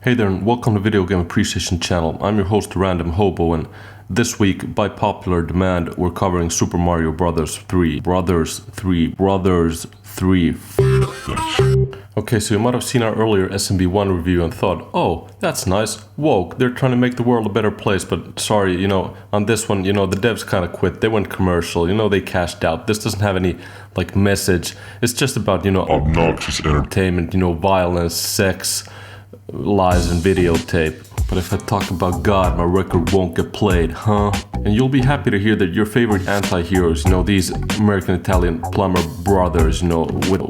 Hey there and welcome to Video Game Appreciation Channel. I'm your host Random Hobo, and this week, by popular demand, we're covering Super Mario Bros. 3. Brothers 3. Okay, so you might have seen our earlier SMB1 review and thought, oh, that's nice, woke, they're trying to make the world a better place, but sorry, on this one, the devs kind of quit, they went commercial, they cashed out. This doesn't have any, message. It's just about, obnoxious entertainment, violence, sex, lies, and videotape. But if I talk about God, my record won't get played, huh? And you'll be happy to hear that your favorite anti-heroes, these American-Italian plumber brothers, with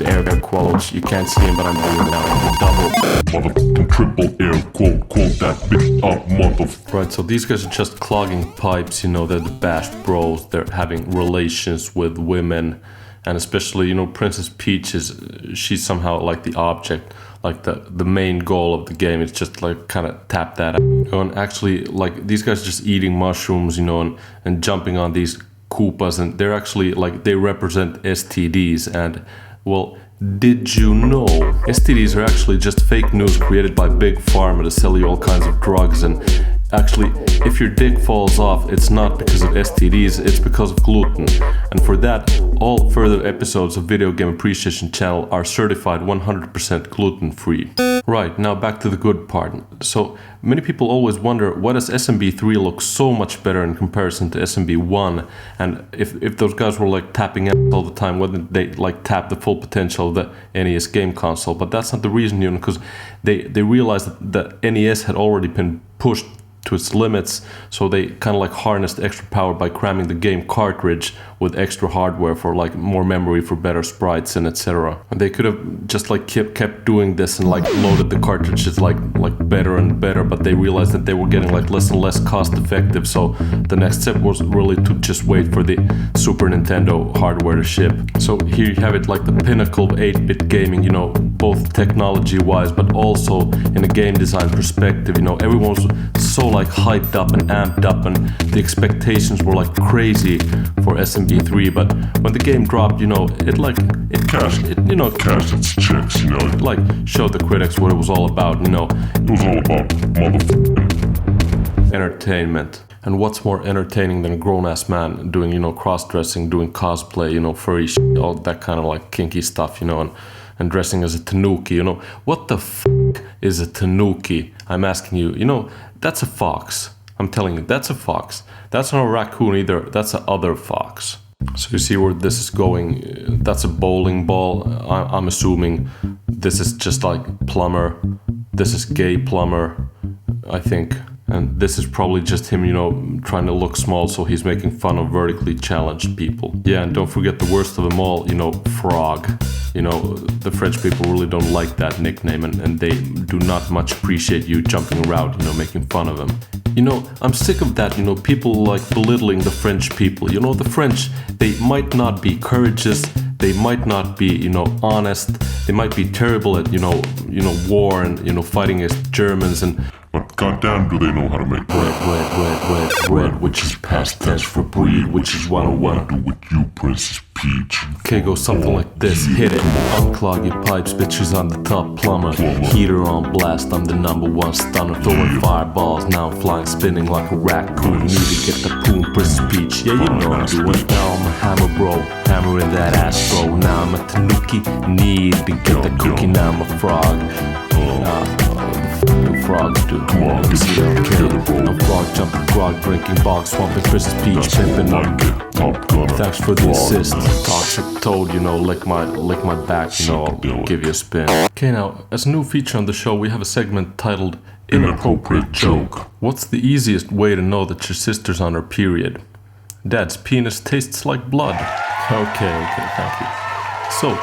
air quotes. You can't see them, but I'm doing it now. Double, triple air quote that bitch up, motherfucker. Right, so these guys are just clogging pipes, they're the bash bros. They're having relations with women. And especially, Princess Peach she's somehow like the object, like the main goal of the game. It's just kind of tap that out. And actually, these guys are just eating mushrooms, and jumping on these Koopas, and they're actually they represent STDs. And well, did you know STDs are actually just fake news created by Big Pharma to sell you all kinds of drugs? And actually, if your dick falls off, it's not because of STDs, it's because of gluten. And for that, all further episodes of Video Game Appreciation Channel are certified 100% gluten-free. Right, now back to the good part. So, many people always wonder, why does SMB3 look so much better in comparison to SMB1? And if those guys were tapping out all the time, wouldn't they tap the full potential of the NES game console? But that's not the reason, because they realized that the NES had already been pushed to its limits, so they kind of harnessed extra power by cramming the game cartridge with extra hardware for more memory, for better sprites, and etc. And they could have just kept doing this and loaded the cartridges better and better, but they realized that they were getting less and less cost effective. So the next step was really to just wait for the Super Nintendo hardware to ship. So here you have it, the pinnacle of 8-bit gaming, both technology wise but also in a game design perspective. Everyone was so hyped up and amped up, and the expectations were crazy for SMB3. But when the game dropped, it cashed its checks. It showed the critics what it was all about. It was all about motherfucking entertainment. And what's more entertaining than a grown-ass man doing cross-dressing, doing cosplay, furry shit, all that kind of kinky stuff, and dressing as a tanuki. What the fuck is a tanuki? I'm asking you. That's a fox. I'm telling you, that's a fox. That's not a raccoon either. That's a other fox. So you see where this is going. That's a bowling ball. I'm assuming this is just plumber. This is gay plumber, I think. And this is probably just him, trying to look small, so he's making fun of vertically challenged people. Yeah, and don't forget the worst of them all, frog. The French people really don't like that nickname, and they do not much appreciate you jumping around, making fun of them. I'm sick of that, people belittling the French people. The French, they might not be courageous, they might not be, honest, they might be terrible at, war and, fighting against Germans, but goddamn do they know how to make bread, which is past tense for breed, which is what I wanna do with you, Princess Peach. Okay, go something like this, hit it. Unclog your pipes, bitches on the top plumber. Heater on blast, I'm the #1 stunner. Throwing fireballs, now I'm flying, spinning like a raccoon. Need to get the poon, Princess Peach, yeah, you know I'm doing. Now I'm a hammer bro, hammering that ass bro. Now I'm a tanuki, need to get the cookie, now I'm a frog. Frogs do. Come on, get okay. I'm frog jumping, frog drinking, bog swamping, Princess Peach pimping up. Thanks for the assist. Toxic toad, lick my back, I'll give you a spin. Okay, now, as a new feature on the show, we have a segment titled Inappropriate Joke. What's the easiest way to know that your sister's on her period? Dad's penis tastes like blood. Okay, thank you. So,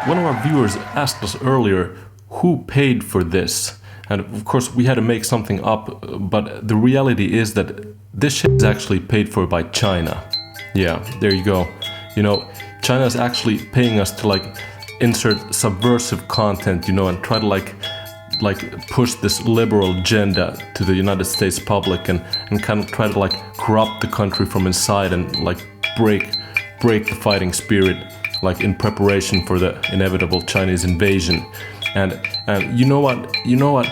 one of our viewers asked us earlier, who paid for this? And of course, we had to make something up, but the reality is that this shit is actually paid for by China. Yeah, there you go. China is actually paying us to insert subversive content, and try to push this liberal agenda to the United States public, and kind of try to corrupt the country from inside, and break the fighting spirit, in preparation for the inevitable Chinese invasion. And you know what?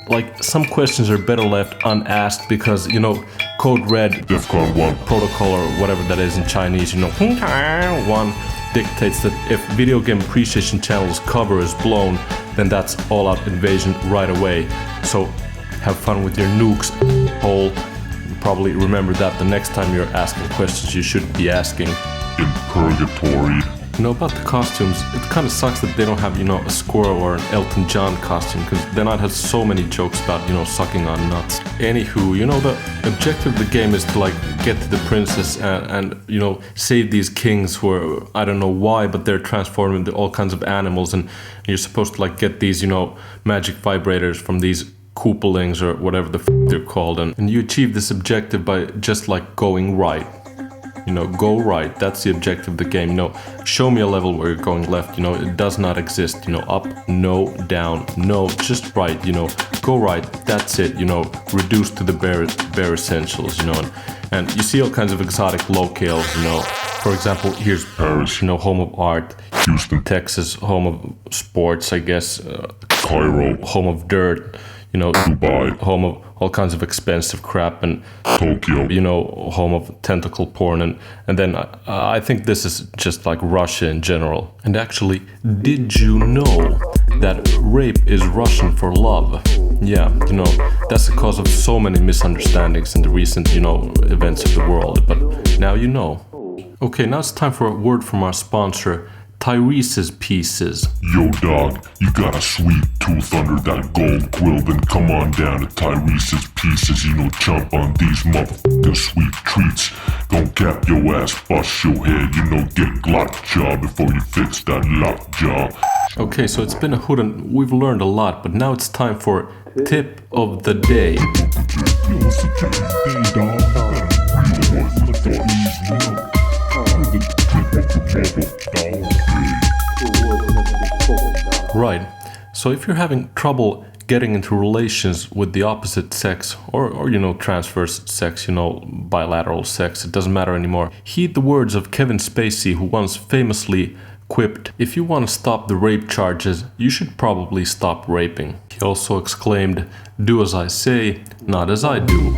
Like, some questions are better left unasked because, you know, Code Red, DEFCON 1 protocol or whatever that is in Chinese, you know, 1 dictates that if Video Game Appreciation Channel's cover is blown, then that's all-out invasion right away. So have fun with your nukes, hole. Probably remember that the next time you're asking questions you shouldn't be asking. in purgatory. You know, about the costumes, it kind of sucks that they don't have, you know, a squirrel or an Elton John costume, because then I'd have so many jokes about, you know, sucking on nuts. Anywho, you know, the objective of the game is to, like, get to the princess and you know, save these kings who are, I don't know why, but they're transformed into all kinds of animals, and you're supposed to, like, get these, you know, magic vibrators from these koopalings or whatever the they're called, and you achieve this objective by just, like, going right. You know, go right, that's the objective of the game. You know, show me a level where you're going left, you know, it does not exist. You know, up, no, down, no, just right, you know, go right, that's it, you know, reduce to the bare essentials, you know, and you see all kinds of exotic locales, you know. For example, here's Paris, you know, home of art. Houston, Texas, home of sports, I guess. Cairo, home of dirt. You know, Dubai, home of all kinds of expensive crap, and Tokyo, you know, home of tentacle porn, and then I think this is just like Russia in general. And actually, did you know that rape is Russian for love? Yeah, you know, that's the cause of so many misunderstandings in the recent, you know, events of the world, but now you know. Okay, now it's time for a word from our sponsor, Tyrese's Pieces. Yo dog, you got a sweet tooth under that gold quill, then come on down to Tyrese's Pieces, you know, chomp on these motherfucking sweet treats. Don't cap your ass, bust your head, you know, get Glock jaw before you fix that lock jaw. Okay, so it's been a hoot and we've learned a lot, but now it's time for Tip of the Day. Right, so if you're having trouble getting into relations with the opposite sex, or you know, transverse sex, you know, bilateral sex, it doesn't matter anymore, heed the words of Kevin Spacey, who once famously quipped, "If you want to stop the rape charges, you should probably stop raping." He also exclaimed, "Do as I say, not as I do."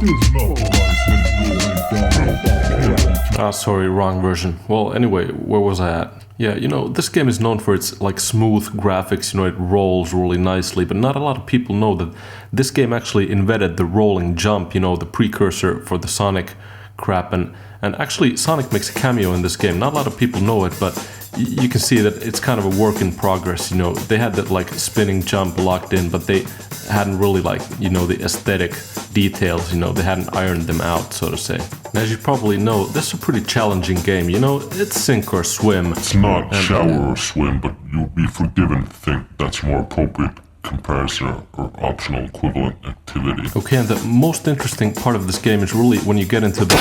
Sorry, wrong version. Well, anyway, where was I at? Yeah, you know, this game is known for its, like, smooth graphics, you know, it rolls really nicely, but not a lot of people know that this game actually invented the rolling jump, you know, the precursor for the Sonic crap, and actually Sonic makes a cameo in this game. Not a lot of people know it, but you can see that it's kind of a work in progress, you know. They had that, like, spinning jump locked in, but they hadn't really, like, you know, the aesthetic details, you know, they hadn't ironed them out, so to say. And as you probably know, this is a pretty challenging game, you know, it's sink or swim. It's not shower or swim, but you'll be forgiven to think that's more appropriate comparison or optional equivalent activity. Okay, and the most interesting part of this game is really when you get into the